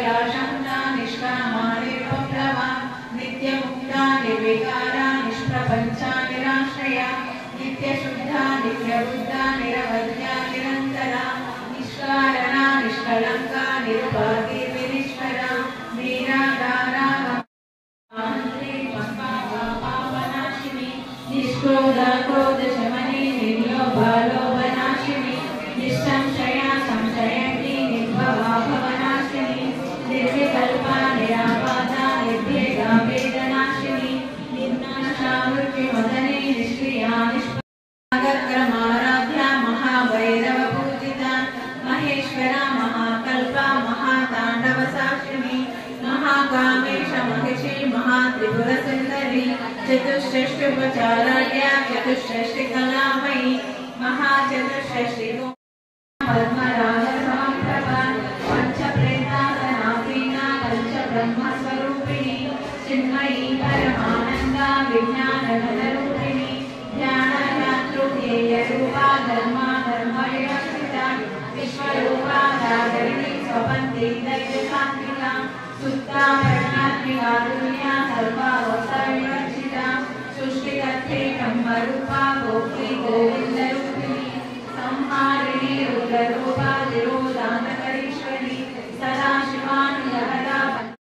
Nirbhaya Shanta निष्कामा निर्विप्लवा नित्यमुक्ता निर्विकारा निष्प्रपञ्चा निराश्रया नित्यशुद्धा नित्यबुद्धा निरवध्या निरन्तरा निष्कारणा निष्कलङ्का निरुपाधि विनिष्करा वीरागारा निष्क्रोधा क्रोधशमनी निर्लोभालोभनाशिनी निःसंशया संशयनी निर्भवा भवनाशिनी निर्विकल्पा निरापादा निर्भेदा वेदनाशिनी निर्नाशा मृत्युमदने निष्क्रिया निष्पराध्या महाभैरवपूजिता Maheshwara महाकल्पा महाताण्डवसाक्षिणी महाकामेश Mahishi Mahatripurasundari चतुष्षष्ट्युपचाराढ्या चतुष्षष्टिकलामयी महाचतुष्षष्टि पद्मराजसमप्रभा पञ्चप्रेतासनासीना पञ्चब्रह्मस्वरूपिणी Chinmayi परमानन्दा विज्ञानघनरूपिणी ध्यानयातृध्येयरूपा Dharma धर्मविवक्षिता Vishwarupa Dharini स्वपन्ति दैवसात्विका सुप्ता प्रज्ञात्मिका Durya सर्वावस्थाविवक्षिता सृष्टिकर्त्री ब्रह्मरूपा